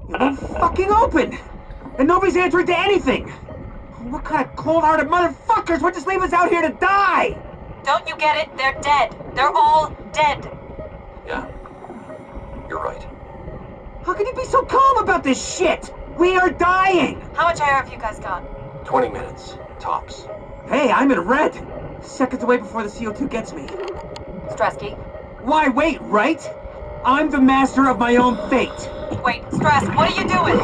It won't fucking open! And nobody's answering to anything! What kind of cold-hearted motherfuckers would just leave us out here to die? Don't you get it? They're dead. They're all dead. Yeah. You're right. How can you be so calm about this shit? We are dying! How much air have you guys got? 20 minutes. Tops. Hey, I'm in red! Seconds away before the CO2 gets me. Stresky? Why wait, right? I'm the master of my own fate! Wait, Stress, what are you doing?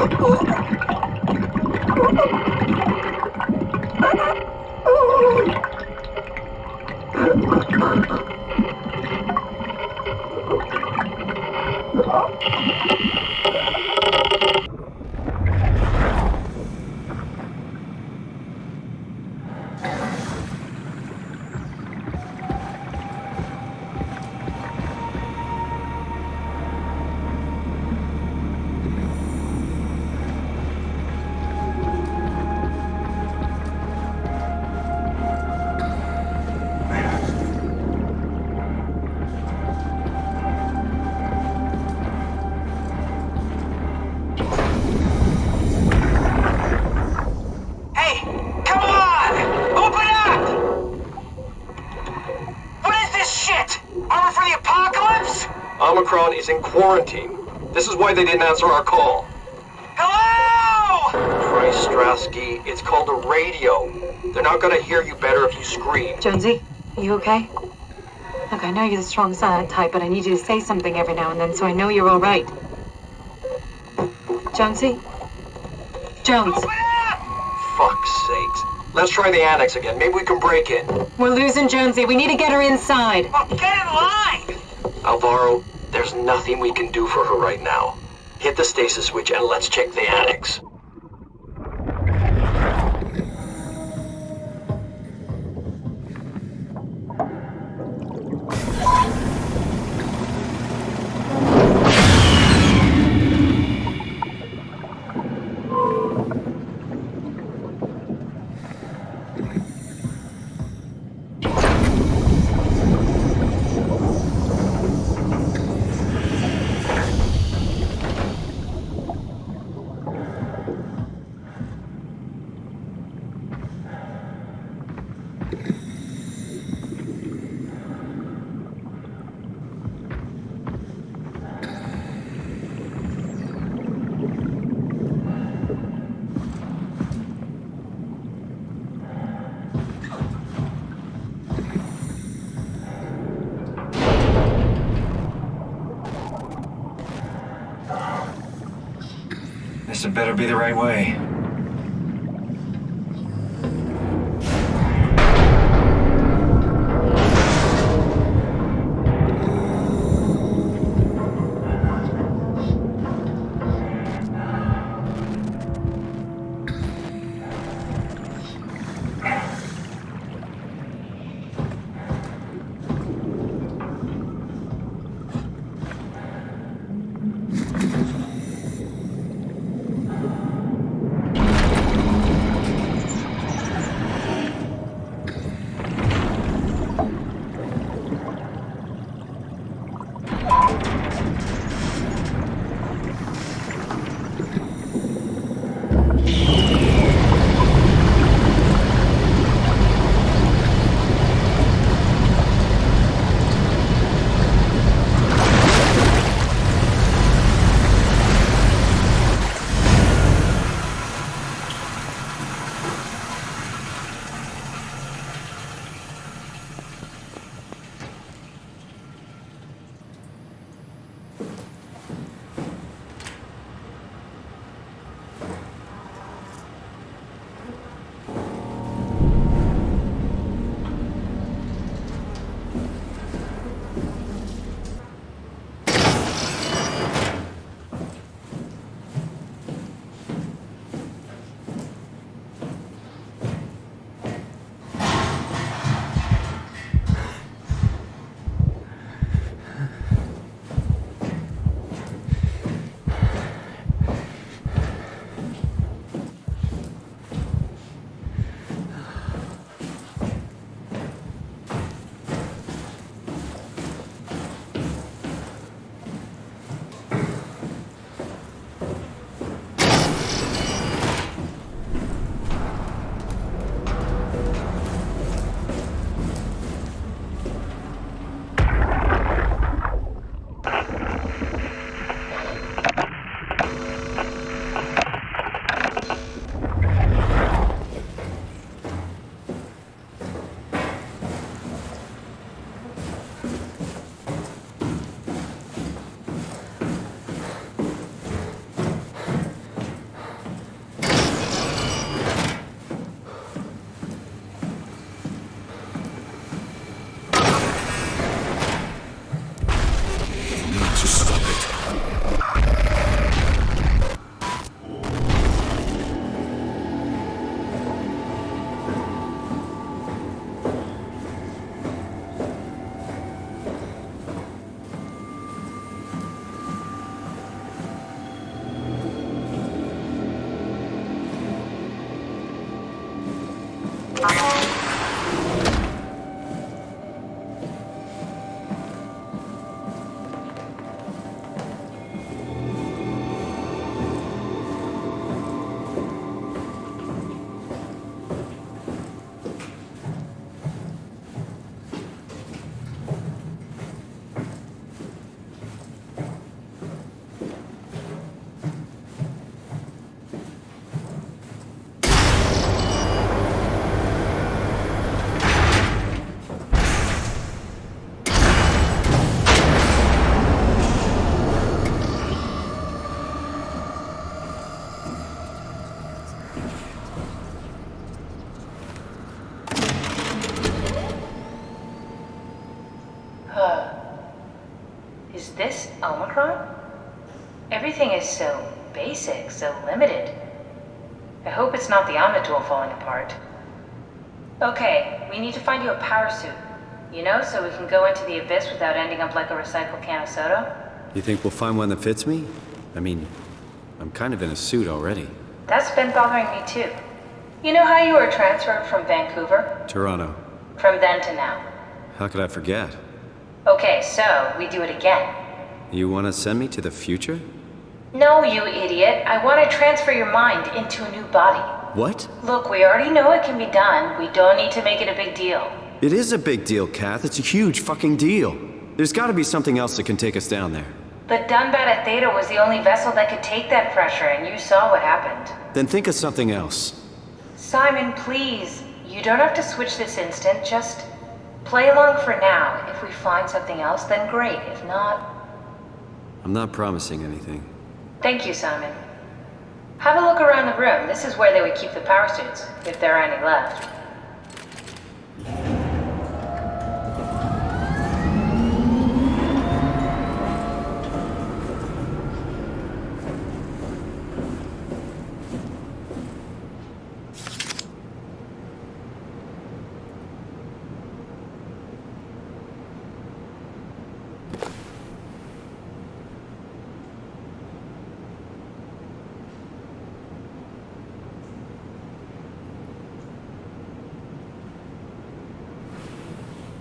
Omicron is in quarantine. This is why they didn't answer our call. Hello! Christ, Strasky, it's called a radio. They're not gonna hear you better if you scream. Jonesy, you okay? Look, I know you're the strong silent type, but I need you to say something every now and then so I know you're all right. Jonesy? Jones. Fuck's sakes. Let's try the annex again. Maybe we can break in. We're losing Jonesy. We need to get her inside. Well, get in line! Alvaro, there's nothing we can do for her right now. Hit the stasis switch and let's check the annex. This had better be the right way. Is this Omicron? Everything is so basic, so limited. I hope it's not the Omnitool falling apart. Okay, we need to find you a power suit. You know, so we can go into the abyss without ending up like a recycled can of soda? You think we'll find one that fits me? I mean, I'm kind of in a suit already. That's been bothering me too. You know how you were transferred from Vancouver? Toronto. From then to now. How could I forget? Okay, so we do it again. You want to send me to the future? No, you idiot. I want to transfer your mind into a new body. What? Look, we already know it can be done. We don't need to make it a big deal. It is a big deal, Kath. It's a huge fucking deal. There's got to be something else that can take us down there. But Dunbat Theta was the only vessel that could take that pressure, and you saw what happened. Then think of something else. Simon, please. You don't have to switch this instant. Just play along for now. If we find something else, then great. If not... I'm not promising anything. Thank you, Simon. Have a look around the room. This is where they would keep the power suits, if there are any left.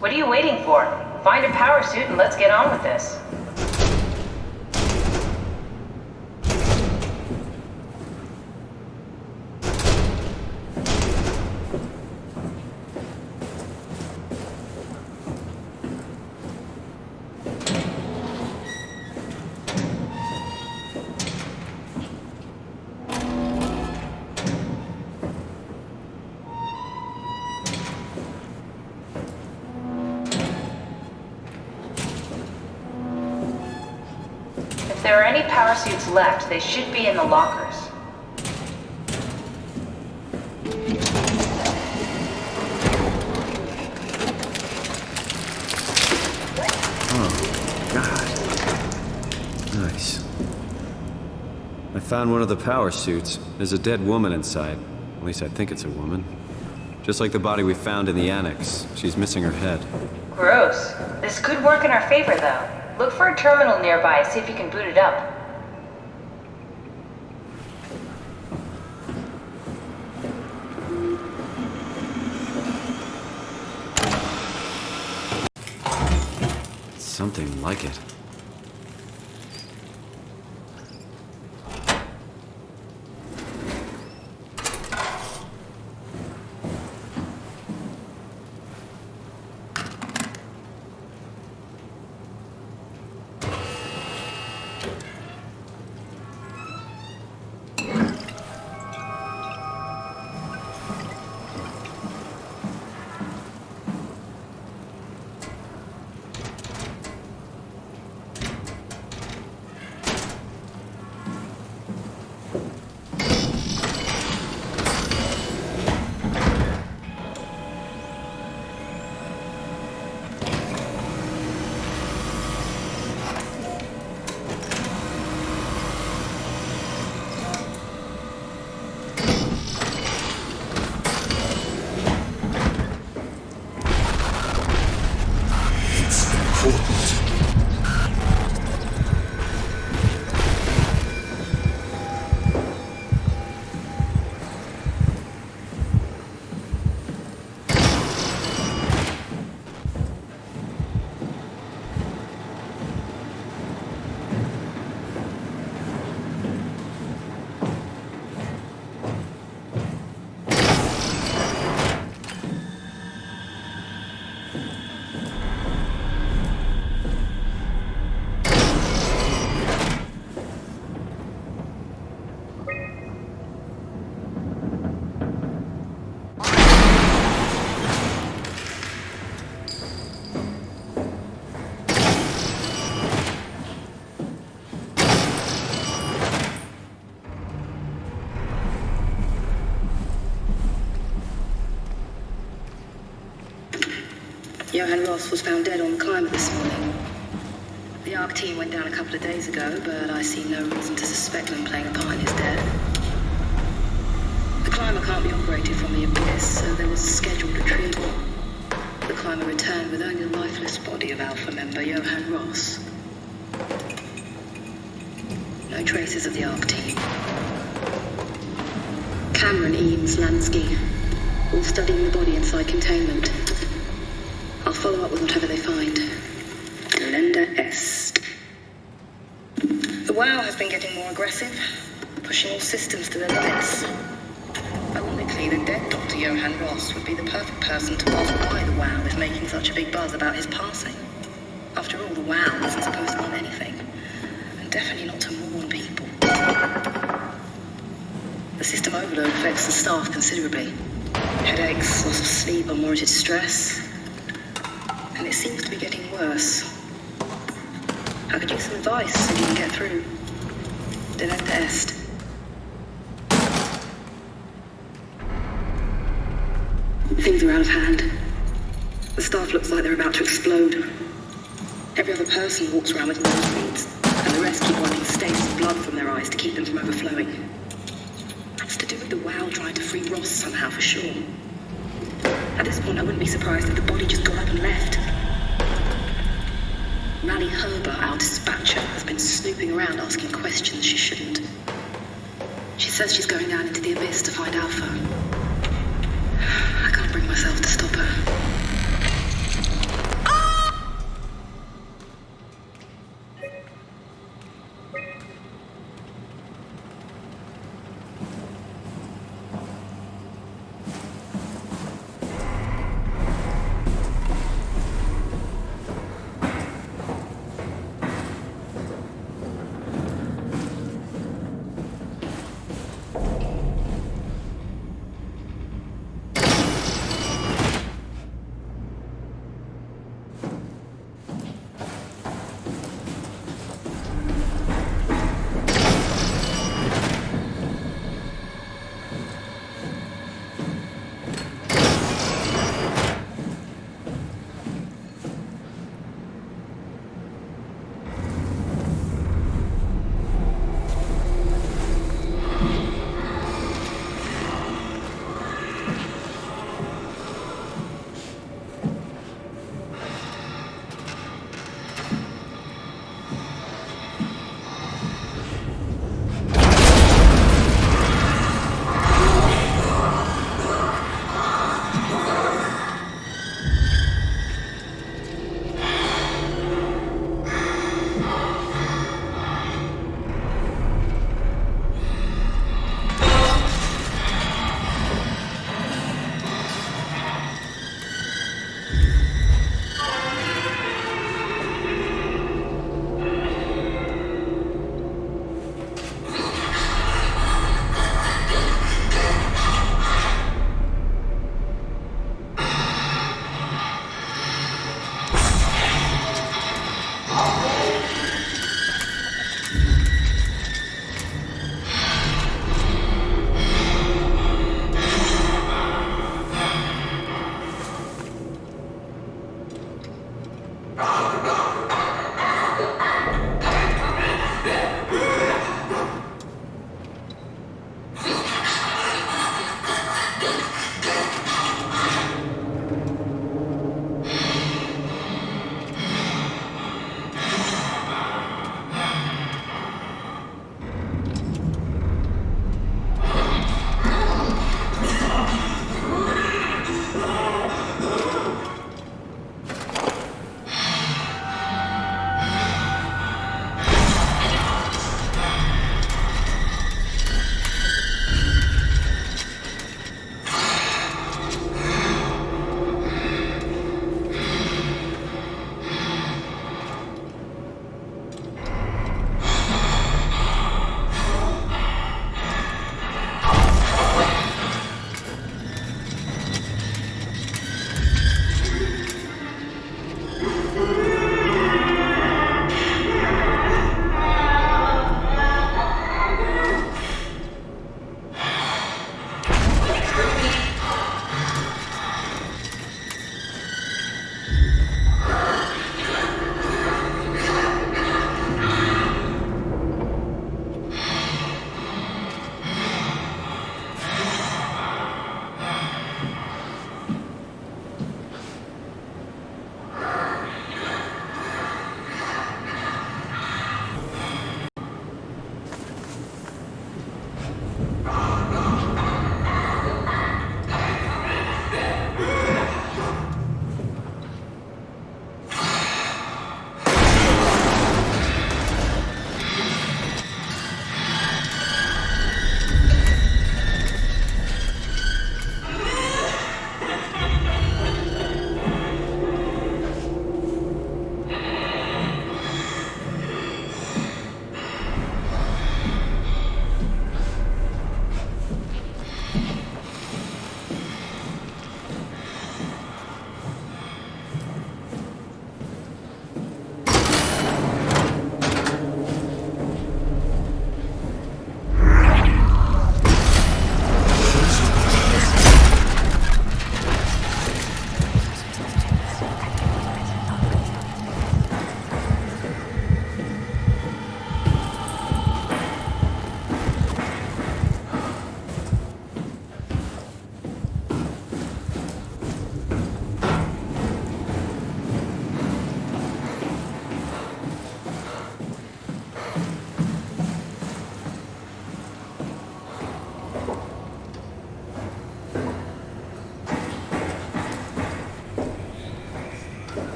What are you waiting for? Find a power suit and let's get on with this. If there are any power suits left, they should be in the lockers. Oh, God. Nice. I found one of the power suits. There's a dead woman inside. At least I think it's a woman. Just like the body we found in the annex. She's missing her head. Gross. This could work in our favor, though. Look for a terminal nearby, see if you can boot it up. Something like it. Johan Ross was found dead on the climber this morning. The ARC team went down a couple of days ago, but I see no reason to suspect them playing a part in his death. The climber can't be operated from the abyss, so there was a scheduled retrieval. The climber returned with only the lifeless body of Alpha member Johann Ross. No traces of the ARC team. Cameron, Eames, Lansky, all studying the body inside containment. I'll follow up with whatever they find. Delenda Est. The WOW has been getting more aggressive, pushing all systems to their limits. Ironically, the dead Dr. Johann Ross would be the perfect person to ask why the WOW is making such a big buzz about his passing. After all, the WOW isn't supposed to want anything, and definitely not to mourn people. The system overload affects the staff considerably. Headaches, loss of sleep, unwarranted stress. And it seems to be getting worse. I could use some advice if you can get through. Delenda Est. Things are out of hand. The staff looks like they're about to explode. Every other person walks around with nosebleeds, and the rest keep wiping stains of blood from their eyes to keep them from overflowing. That's to do with the WOW trying to free Ross somehow, for sure. At this point, I wouldn't be surprised if the body just got up and left. Rally Herber, our dispatcher, has been snooping around asking questions she shouldn't. She says she's going down into the abyss to find Alpha. I can't bring myself to stop her.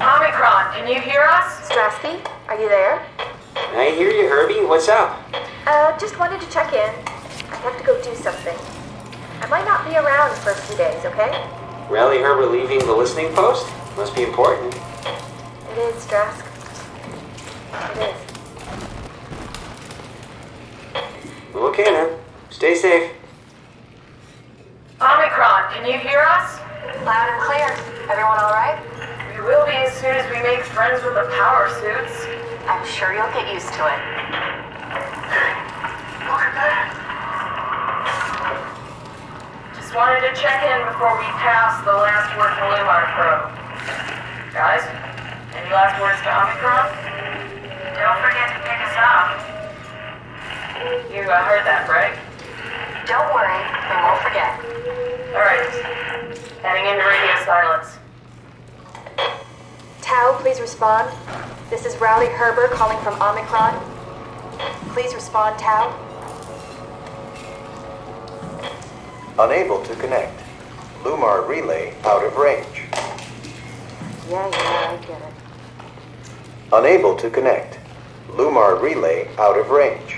Omicron, can you hear us? Strasky, are you there? I hear you, Herbie. What's up? Just wanted to check in. I have to go do something. I might not be around for a few days, okay? Rally Herbert leaving the listening post? Must be important. It is, Strask. It is. Well, okay then. Stay safe. Omicron, can you hear us? Loud and clear. Everyone all right? We will be as soon as we make friends with the power suits. I'm sure you'll get used to it. Look at that. Just wanted to check in before we pass the last word to Lumar probe. Guys, any last words to Omicron? Don't forget to pick us up. You heard that, right? Don't worry, we won't forget. Alright. Heading into radio silence. Tau, please respond. This is Rowley Herbert calling from Omicron. Please respond, Tau. Unable to connect. Lumar relay out of range. Yeah, I get it. Unable to connect. Lumar relay out of range.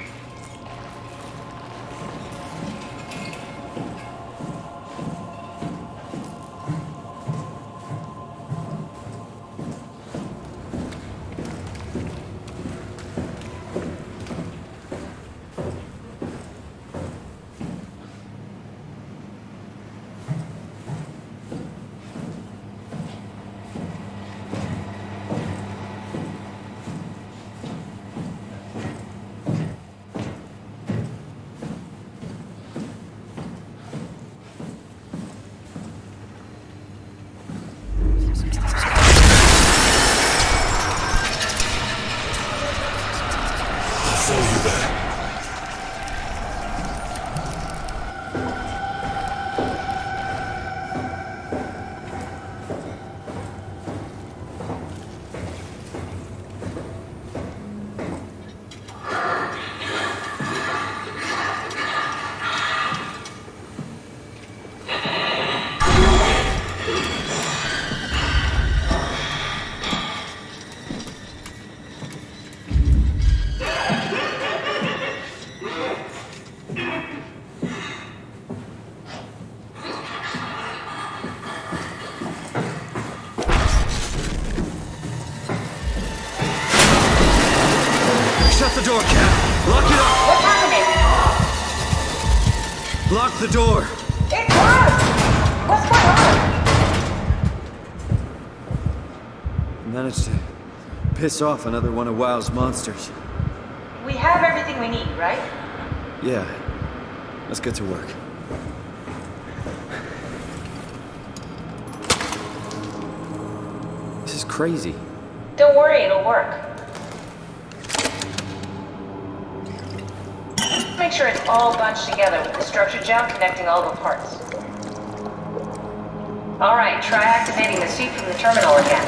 Shut the door, Cap! Lock it up! What's happening? Lock the door! It's locked! What's going on? Managed to piss off another one of WoW's monsters. We have everything we need, right? Yeah. Let's get to work. This is crazy. Don't worry, it'll work. Make sure it's all bunched together with the structure gel connecting all the parts. Alright, try activating the suit from the terminal again.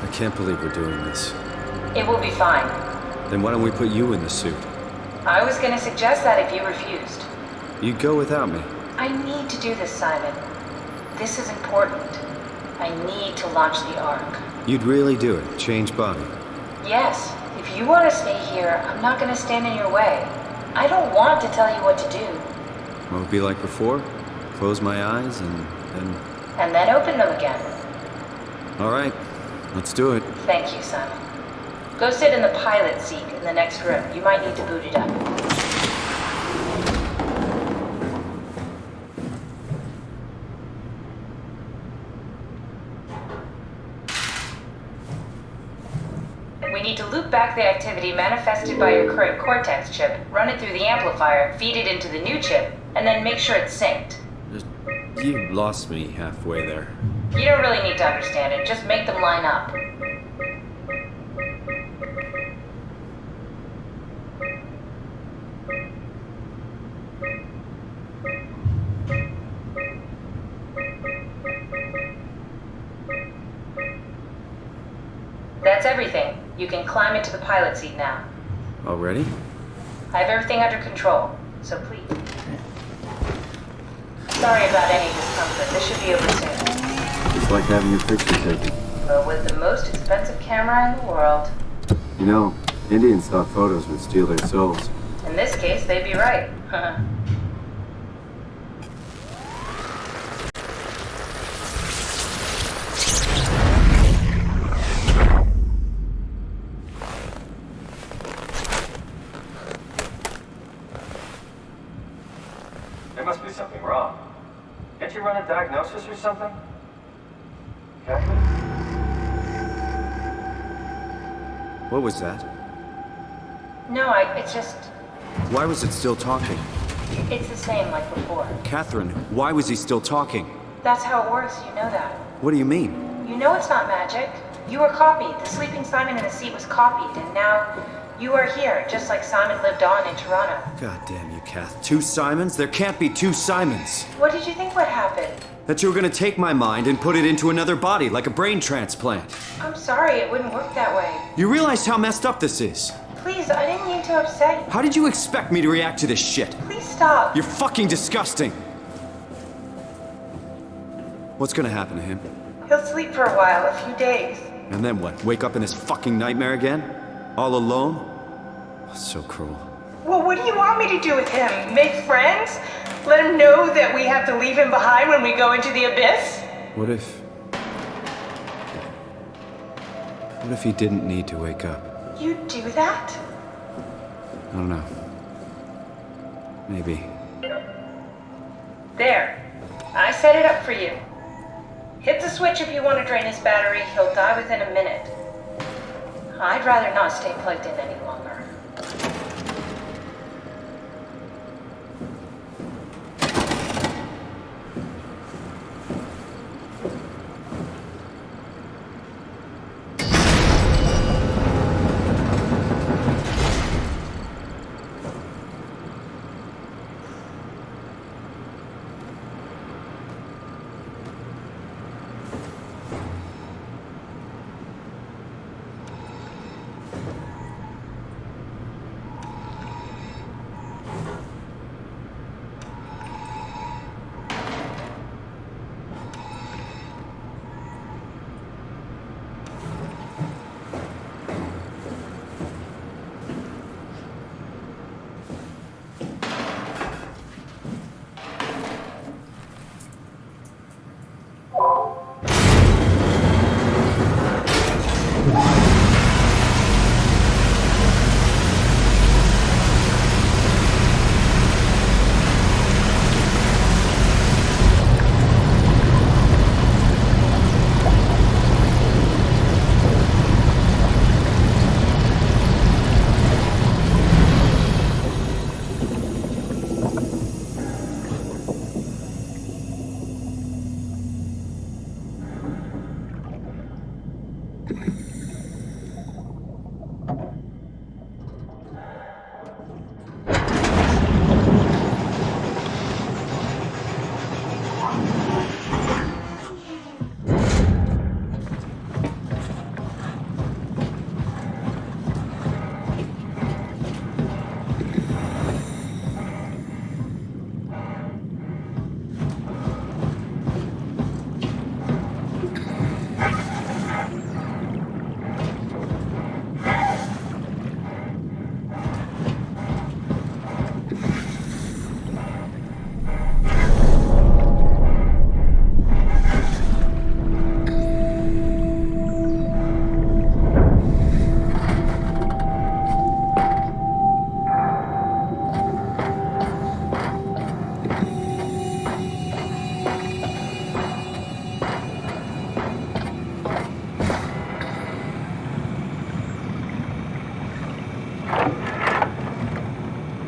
I can't believe we're doing this. It will be fine. Then why don't we put you in the suit? I was gonna suggest that if you refused. You'd go without me. I need to do this, Simon. This is important. I need to launch the Ark. You'd really do it? Change body? Yes, if you want to stay here, I'm not gonna stand in your way. I don't want to tell you what to do. What would it be like before? Close my eyes and then... And then open them again. All right, let's do it. Thank you, Simon. Go sit in the pilot seat in the next room. You might need to boot it up. We need to loop back the activity manifested by your current Cortex chip, run it through the amplifier, feed it into the new chip, and then make sure it's synced. You lost me halfway there. You don't really need to understand it, just make them line up. That's everything. You can climb into the pilot seat now. Already? I have everything under control, so please. Sorry about any discomfort. This should be over soon. It's like having your picture taken. But with the most expensive camera in the world. You know, Indians thought photos would steal their souls. In this case, they'd be right. There must be something wrong. Can't you run a diagnosis or something? Captain? What was that? No, it's just... Why was it still talking? It's the same like before. Catherine, why was he still talking? That's how it works, you know that. What do you mean? You know it's not magic. You were copied. The sleeping Simon in the seat was copied, and now you are here, just like Simon lived on in Toronto. God damn you, Kath. 2 Simons? There can't be 2 Simons. What did you think would happen? That you were gonna take my mind and put it into another body, like a brain transplant. I'm sorry, it wouldn't work that way. You realize how messed up this is? Please, I didn't mean to upset you. How did you expect me to react to this shit? Please stop. You're fucking disgusting. What's gonna happen to him? He'll sleep for a while, a few days. And then what? Wake up in this fucking nightmare again? All alone? So cruel. Well, what do you want me to do with him? Make friends? Let him know that we have to leave him behind when we go into the abyss? What if he didn't need to wake up? You'd do that? I don't know. Maybe. There. I set it up for you. Hit the switch if you want to drain his battery. He'll die within a minute. I'd rather not stay plugged in any longer.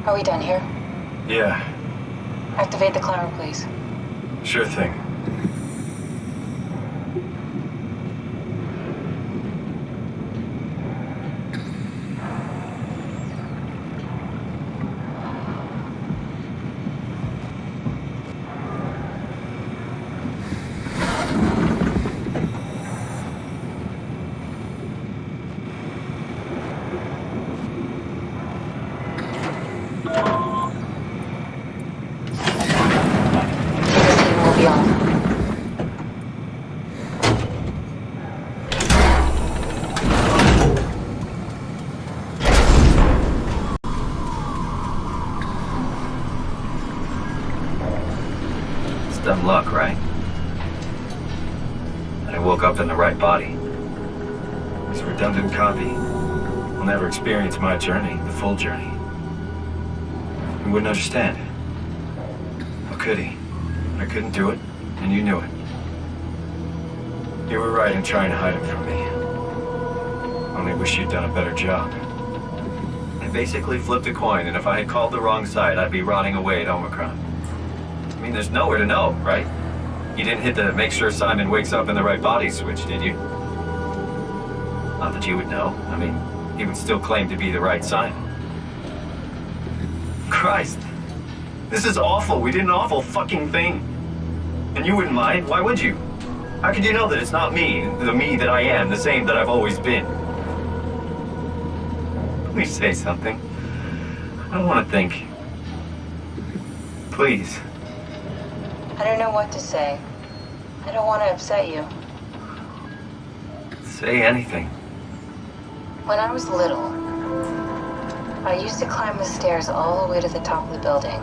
Are we done here? Yeah, Activate the climber, please. sure thing. Team will be on. It's dumb luck, right? And I woke up in the right body. This redundant copy will never experience my journey, the full journey. He wouldn't understand. How could he? I couldn't do it, and you knew it. You were right in trying to hide it from me. Only wish you'd done a better job. I basically flipped a coin, and if I had called the wrong side, I'd be rotting away at Omicron. I mean, there's nowhere to know, right? You didn't hit the make sure Simon wakes up in the right body switch, did you? Not that you would know. I mean, he would still claim to be the right Simon. Christ. This is awful. We did an awful fucking thing. And you wouldn't mind? Why would you? How could you know that it's not me, the me that I am, the same that I've always been? Please say something. I don't want to think. Please. I don't know what to say. I don't want to upset you. Say anything. When I was little, I used to climb the stairs all the way to the top of the building.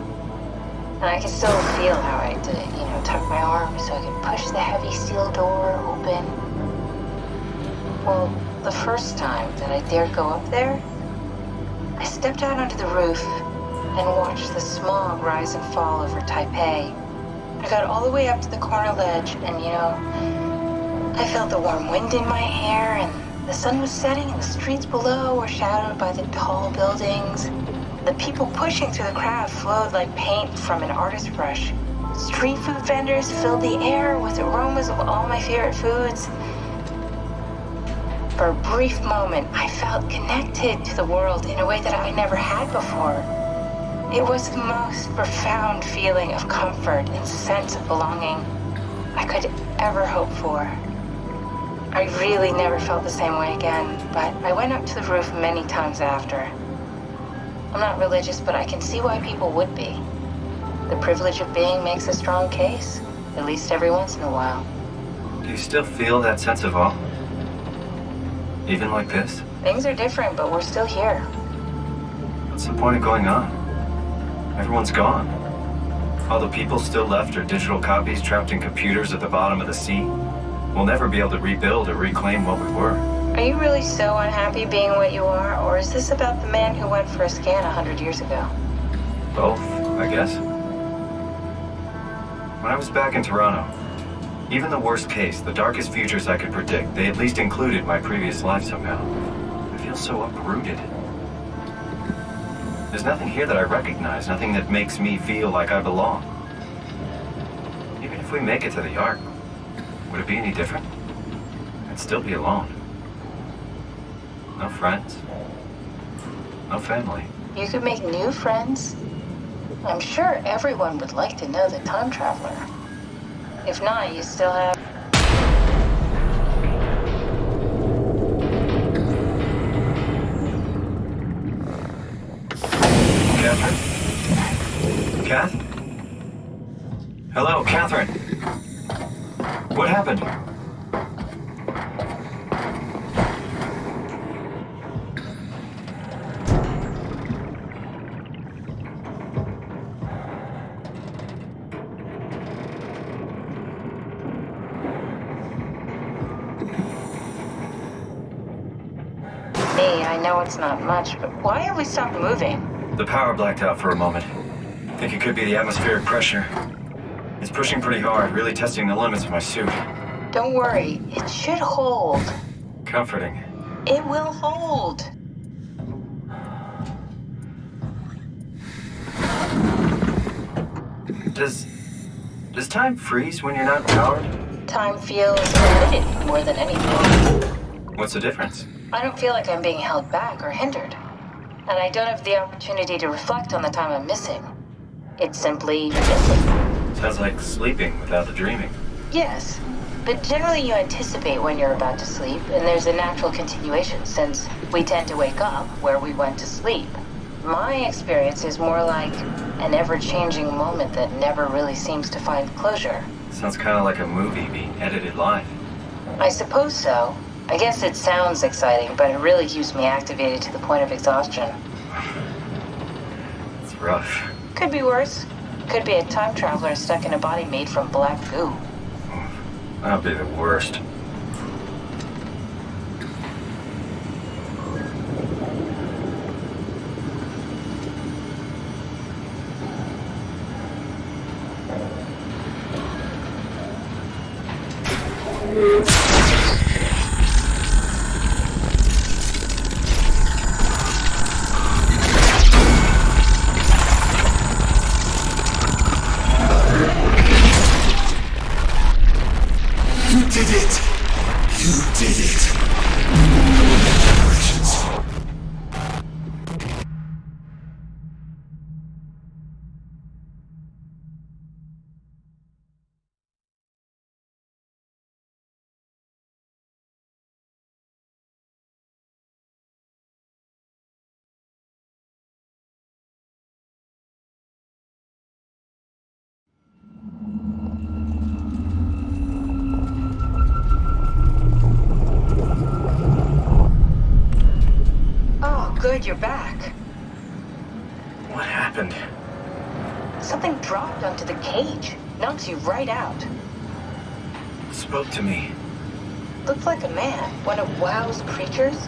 And I can still feel how I had to, tuck my arm so I could push the heavy steel door open. Well, the first time that I dared go up there, I stepped out onto the roof and watched the smog rise and fall over Taipei. I got all the way up to the corner ledge and, I felt the warm wind in my hair and the sun was setting and the streets below were shadowed by the tall buildings. The people pushing through the crowd flowed like paint from an artist's brush. Street food vendors filled the air with aromas of all my favorite foods. For a brief moment, I felt connected to the world in a way that I never had before. It was the most profound feeling of comfort and sense of belonging I could ever hope for. I really never felt the same way again, but I went up to the roof many times after. I'm not religious, but I can see why people would be. The privilege of being makes a strong case, at least every once in a while. Do you still feel that sense of awe? Even like this? Things are different, but we're still here. What's the point of going on? Everyone's gone. All the people still left are digital copies trapped in computers at the bottom of the sea. We'll never be able to rebuild or reclaim what we were. Are you really so unhappy being what you are, or is this about the man who went for a scan 100 years ago? Both, I guess. When I was back in Toronto, even the worst case, the darkest futures I could predict, they at least included my previous life somehow. I feel so uprooted. There's nothing here that I recognize, nothing that makes me feel like I belong. Even if we make it to the Ark, would it be any different? I'd still be alone. No friends. No family. You could make new friends. I'm sure everyone would like to know the time traveler. If not, you still have... Catherine? Kath? Hello, Catherine. What happened? I know it's not much, but why have we stopped moving? The power blacked out for a moment. Think it could be the atmospheric pressure. It's pushing pretty hard, really testing the limits of my suit. Don't worry, it should hold. Comforting. It will hold. Does time freeze when you're not powered? Time feels limited more than anything. What's the difference? I don't feel like I'm being held back or hindered. And I don't have the opportunity to reflect on the time I'm missing. It's simply missing. Sounds like sleeping without the dreaming. Yes, but generally you anticipate when you're about to sleep, and there's a natural continuation since we tend to wake up where we went to sleep. My experience is more like an ever-changing moment that never really seems to find closure. Sounds kind of like a movie being edited live. I suppose so. I guess it sounds exciting, but it really keeps me activated to the point of exhaustion. It's rough. Could be worse. Could be a time traveler stuck in a body made from black goo. That'd be the worst. Good, you're back. What happened? Something dropped onto the cage. Knocks you right out. Spoke to me. Looked like a man, one of WoW's creatures.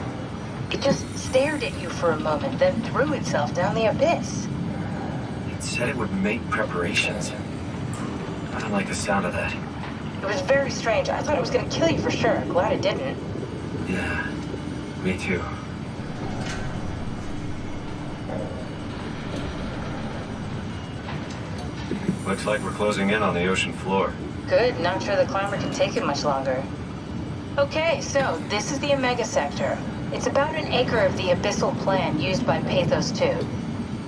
It just stared at you for a moment, then threw itself down the abyss. It said it would make preparations. I don't like the sound of that. It was very strange. I thought it was going to kill you for sure. Glad it didn't. Yeah, me too. Looks like we're closing in on the ocean floor. Good, not sure the climber can take it much longer. Okay, so this is the Omega Sector. It's about an acre of the abyssal plan used by Pathos 2.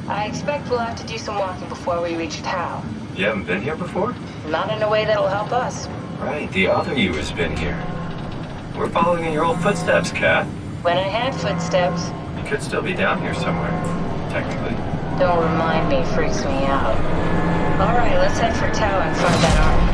I expect we'll have to do some walking before we reach Tau. You haven't been here before? Not in a way that'll help us. Right, the other you has been here. We're following in your old footsteps, Kath. When I had footsteps. You could still be down here somewhere, technically. Don't remind me, freaks me out. Alright, let's head for Tau and find that arm.